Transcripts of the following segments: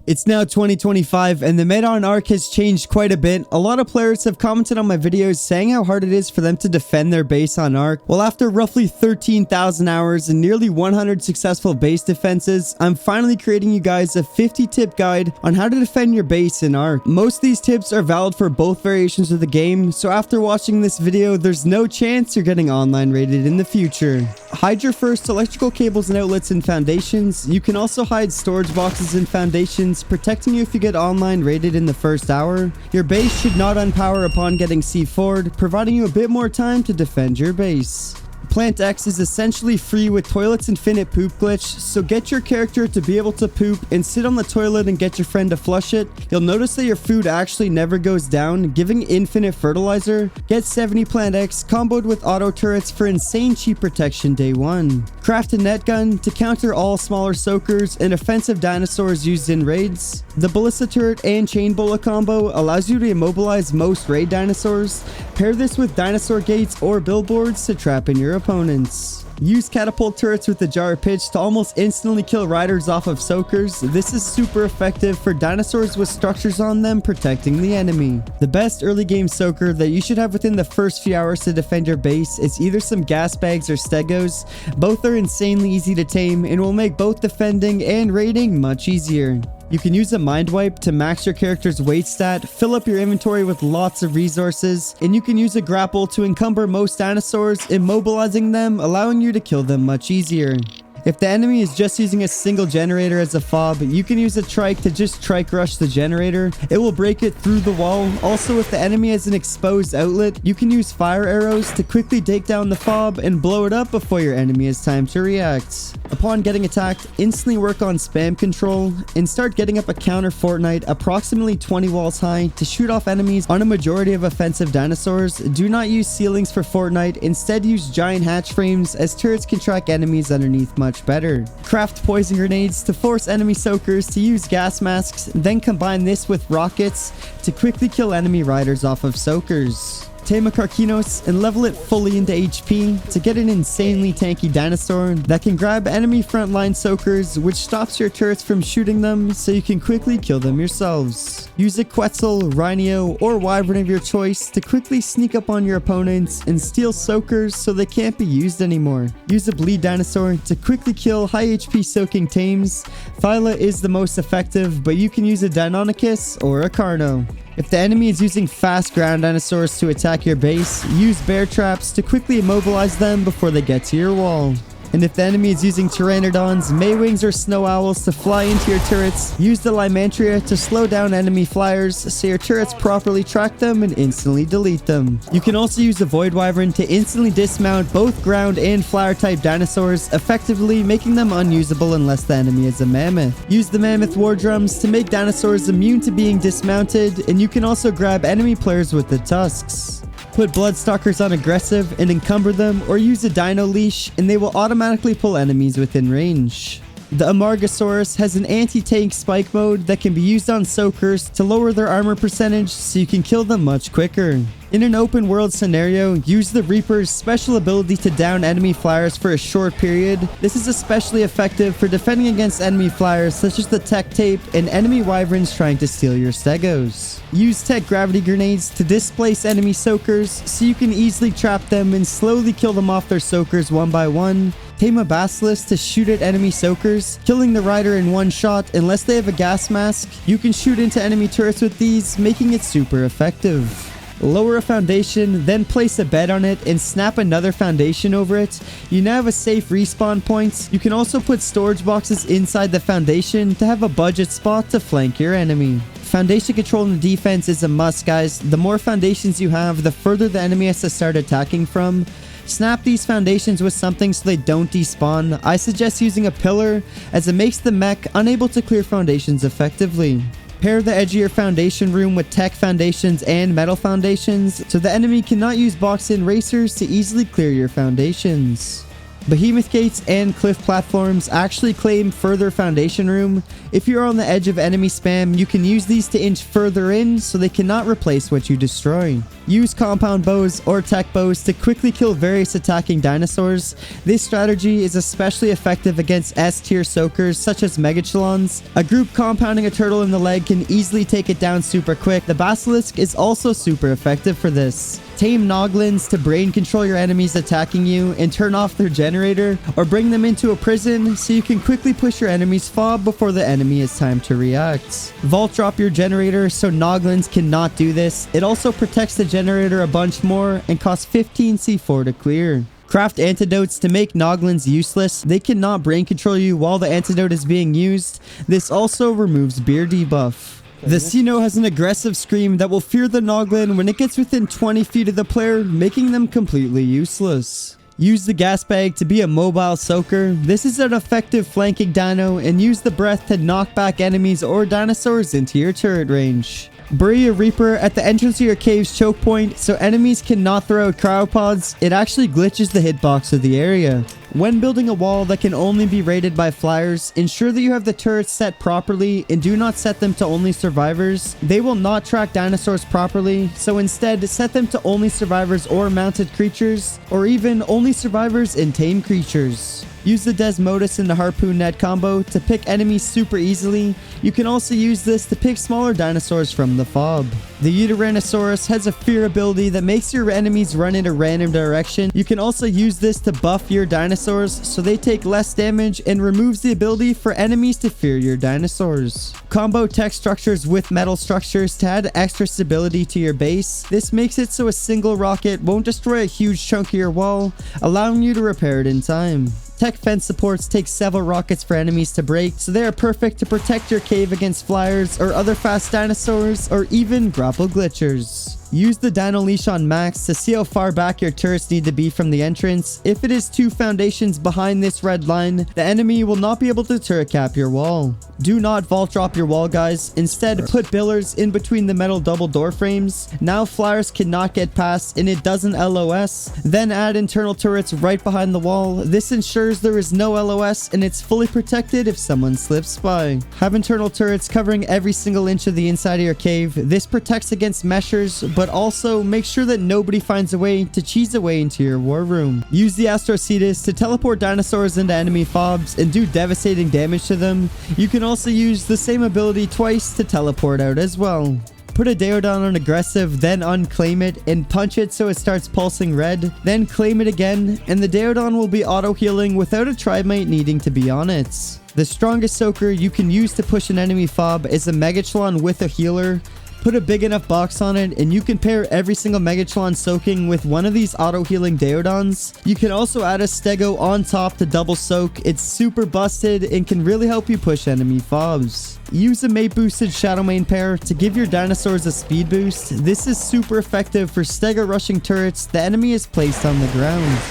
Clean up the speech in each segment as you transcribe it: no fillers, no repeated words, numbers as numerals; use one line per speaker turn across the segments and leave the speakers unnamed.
It's now 2025 and the meta on ARK has changed quite a bit. A lot of players have commented on my videos saying how hard it is for them to defend their base on ARK. Well, after roughly 13,000 hours and nearly 100 successful base defenses, I'm finally creating you guys a 50-tip guide on how to defend your base in ARK. Most of these tips are valid for both variations of the game, so after watching this video, there's no chance you're getting online rated in the future. Hide your first electrical cables and outlets in foundations. You can also hide storage boxes in foundations, protecting you if you get online rated in the first hour. Your base should not unpower upon getting C4'd, providing you a bit more time to defend your base. Plant X is essentially free with Toilet's infinite poop glitch, so get your character to be able to poop and sit on the toilet and get your friend to flush it. You'll notice that your food actually never goes down, giving infinite fertilizer. Get 70 Plant X comboed with auto turrets for insane cheap protection day 1. Craft a net gun to counter all smaller soakers and offensive dinosaurs used in raids. The ballista turret and chain bullet combo allows you to immobilize most raid dinosaurs. Pair this with dinosaur gates or billboards to trap in your opponents. Use catapult turrets with the jar of pitch to almost instantly kill riders off of soakers. This is super effective for dinosaurs with structures on them protecting the enemy. The best early game soaker that you should have within the first few hours to defend your base is either some gas bags or stegos. Both are insanely easy to tame and will make both defending and raiding much easier. You can use a mind wipe to max your character's weight stat, fill up your inventory with lots of resources, and you can use a grapple to encumber most dinosaurs, immobilizing them, allowing you to kill them much easier. If the enemy is just using a single generator as a fob, you can use a trike to just trike rush the generator. It will break it through the wall. Also, if the enemy has an exposed outlet, you can use fire arrows to quickly take down the fob and blow it up before your enemy has time to react. Upon getting attacked, instantly work on spam control and start getting up a counter Fortnite approximately 20 walls high to shoot off enemies on a majority of offensive dinosaurs. Do not use ceilings for Fortnite, instead use giant hatch frames as turrets can track enemies underneath much better. Craft poison grenades to force enemy soakers to use gas masks, then combine this with rockets to quickly kill enemy riders off of soakers. Tame a Carcinos and level it fully into HP to get an insanely tanky dinosaur that can grab enemy frontline soakers, which stops your turrets from shooting them so you can quickly kill them yourselves. Use a Quetzal, Rhino, or Wyvern of your choice to quickly sneak up on your opponents and steal soakers so they can't be used anymore. Use a Bleed dinosaur to quickly kill high HP soaking tames. Phyla is the most effective, but you can use a Deinonychus or a Carno. If the enemy is using fast ground dinosaurs to attack your base, use bear traps to quickly immobilize them before they get to your wall. And if the enemy is using pteranodons, maywings, or snow owls to fly into your turrets, use the Lymantria to slow down enemy flyers so your turrets properly track them and instantly delete them. You can also use the Void Wyvern to instantly dismount both ground and flyer type dinosaurs, effectively making them unusable unless the enemy is a mammoth. Use the Mammoth War Drums to make dinosaurs immune to being dismounted, and you can also grab enemy players with the tusks. Put Bloodstalkers on aggressive and encumber them, or use a dino leash and they will automatically pull enemies within range. The Amargasaurus has an anti-tank spike mode that can be used on soakers to lower their armor percentage so you can kill them much quicker. In an open world scenario, use the Reaper's special ability to down enemy flyers for a short period. This is especially effective for defending against enemy flyers such as the Tech Tape and enemy wyverns trying to steal your stegos. Use Tech Gravity Grenades to displace enemy soakers so you can easily trap them and slowly kill them off their soakers one by one. Tame a Basilisk to shoot at enemy soakers, killing the rider in one shot unless they have a gas mask. You can shoot into enemy turrets with these, making it super effective. Lower a foundation, then place a bed on it and snap another foundation over it. You now have a safe respawn point. You can also put storage boxes inside the foundation to have a budget spot to flank your enemy. Foundation control and defense is a must, guys. The more foundations you have, the further the enemy has to start attacking from. Snap these foundations with something so they don't despawn. I suggest using a pillar, as it makes the mech unable to clear foundations effectively. Pair the edge of your foundation room with tech foundations and metal foundations so the enemy cannot use box-in racers to easily clear your foundations. Behemoth gates and cliff platforms actually claim further foundation room. If you're on the edge of enemy spam, you can use these to inch further in so they cannot replace what you destroy. Use compound bows or tech bows to quickly kill various attacking dinosaurs. This strategy is especially effective against S tier soakers such as Megachelons. A group compounding a turtle in the leg can easily take it down super quick. The basilisk is also super effective for this. Tame Noglins to brain control your enemies attacking you and turn off their generator, or bring them into a prison so you can quickly push your enemy's fob before the enemy has time to react. Vault drop your generator so Noglins cannot do this. It also protects the generator a bunch more and costs 15 C4 to clear. Craft antidotes to make Noglins useless. They cannot brain control you while the antidote is being used. This also removes beer debuff. The Sino has an aggressive scream that will fear the Noglin when it gets within 20 feet of the player, making them completely useless. Use the gas bag to be a mobile soaker. This is an effective flanking dino, and use the breath to knock back enemies or dinosaurs into your turret range. Bury a Reaper at the entrance of your cave's choke point so enemies cannot throw out cryopods. It actually glitches the hitbox of the area. When building a wall that can only be raided by flyers, ensure that you have the turrets set properly and do not set them to only survivors. They will not track dinosaurs properly, so instead set them to only survivors or mounted creatures, or even only survivors and tame creatures. Use the Desmodus and the Harpoon Net combo to pick enemies super easily. You can also use this to pick smaller dinosaurs from the fob. The Tyrannosaurus has a fear ability that makes your enemies run in a random direction. You can also use this to buff your dinosaurs so they take less damage, and removes the ability for enemies to fear your dinosaurs. Combo tech structures with metal structures to add extra stability to your base. This makes it so a single rocket won't destroy a huge chunk of your wall, allowing you to repair it in time. Tech fence supports take several rockets for enemies to break, so they are perfect to protect your cave against flyers or other fast dinosaurs, or even grapple glitchers. Use the Dino Leash on max to see how far back your turrets need to be from the entrance. If it is 2 foundations behind this red line, the enemy will not be able to turret cap your wall. Do not vault drop your wall, guys. Instead, put pillars in between the metal double door frames. Now flyers cannot get past and it doesn't LOS. Then add internal turrets right behind the wall. This ensures there is no LOS and it's fully protected if someone slips by. Have internal turrets covering every single inch of the inside of your cave. This protects against meshers, but also make sure that nobody finds a way to cheese away into your war room. Use the Astrocetus to teleport dinosaurs into enemy fobs and do devastating damage to them. You can also use the same ability twice to teleport out as well. Put a Deodon on aggressive, then unclaim it and punch it so it starts pulsing red, then claim it again, and the Deodon will be auto healing without a Trimite needing to be on it. The strongest soaker you can use to push an enemy fob is a Megachelon with a healer. Put a big enough box on it and you can pair every single Megachelon soaking with one of these auto healing Deodons. You can also add a Stego on top to double soak. It's super busted and can really help you push enemy fobs. Use a mate boosted Shadowmane pair to give your dinosaurs a speed boost. This is super effective for Stego rushing turrets the enemy is placed on the ground.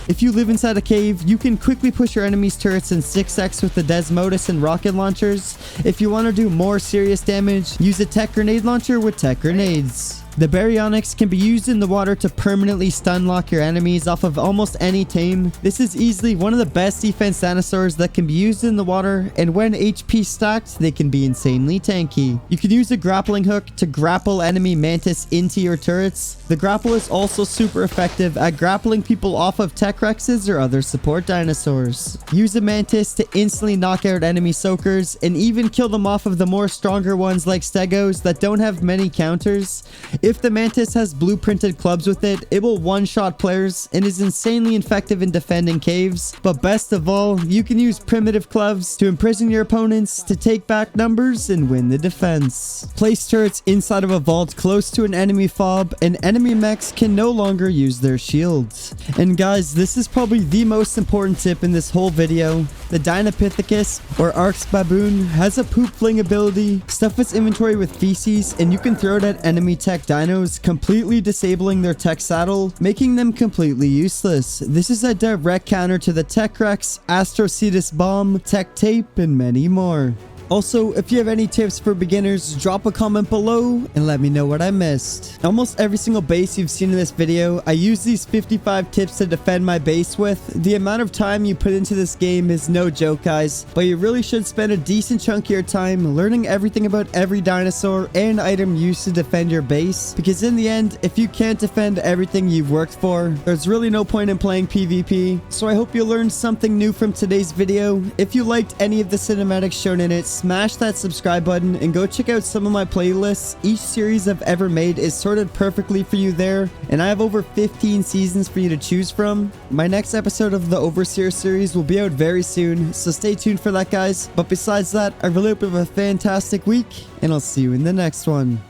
If you live inside a cave, you can quickly push your enemy's turrets in 6x with the Desmodus and rocket launchers. If you want to do more serious damage, use a tech grenade launcher with tech grenades. The Baryonyx can be used in the water to permanently stun lock your enemies off of almost any tame. This is easily one of the best defense dinosaurs that can be used in the water, and when HP stacked, they can be insanely tanky. You can use a grappling hook to grapple enemy mantis into your turrets. The grapple is also super effective at grappling people off of tech rexes or other support dinosaurs. Use a mantis to instantly knock out enemy soakers and even kill them off of the more stronger ones like Stegos that don't have many counters. If the mantis has blueprinted clubs with it, it will one-shot players and is insanely effective in defending caves. But best of all, you can use primitive clubs to imprison your opponents, to take back numbers and win the defense. Place turrets inside of a vault close to an enemy fob, and enemy mechs can no longer use their shields. And guys, this is probably the most important tip in this whole video. The Dinopithecus, or ARK's baboon, has a poop fling ability. Stuff its inventory with feces, and you can throw it at enemy tech dinos, completely disabling their tech saddle, making them completely useless. This is a direct counter to the Tech Rex, Astrocetus bomb, Tech tape, and many more. Also, if you have any tips for beginners, drop a comment below and let me know what I missed. Almost every single base you've seen in this video, I use these 55 tips to defend my base with. The amount of time you put into this game is no joke, guys, but you really should spend a decent chunk of your time learning everything about every dinosaur and item used to defend your base, because in the end, if you can't defend everything you've worked for, there's really no point in playing PvP. So I hope you learned something new from today's video. If you liked any of the cinematics shown in it, smash that subscribe button and go check out some of my playlists. Each series I've ever made is sorted perfectly for you there, and I have over 15 seasons for you to choose from. My next episode of the Overseer series will be out very soon, so stay tuned for that, guys. But besides that, I really hope you have a fantastic week, and I'll see you in the next one.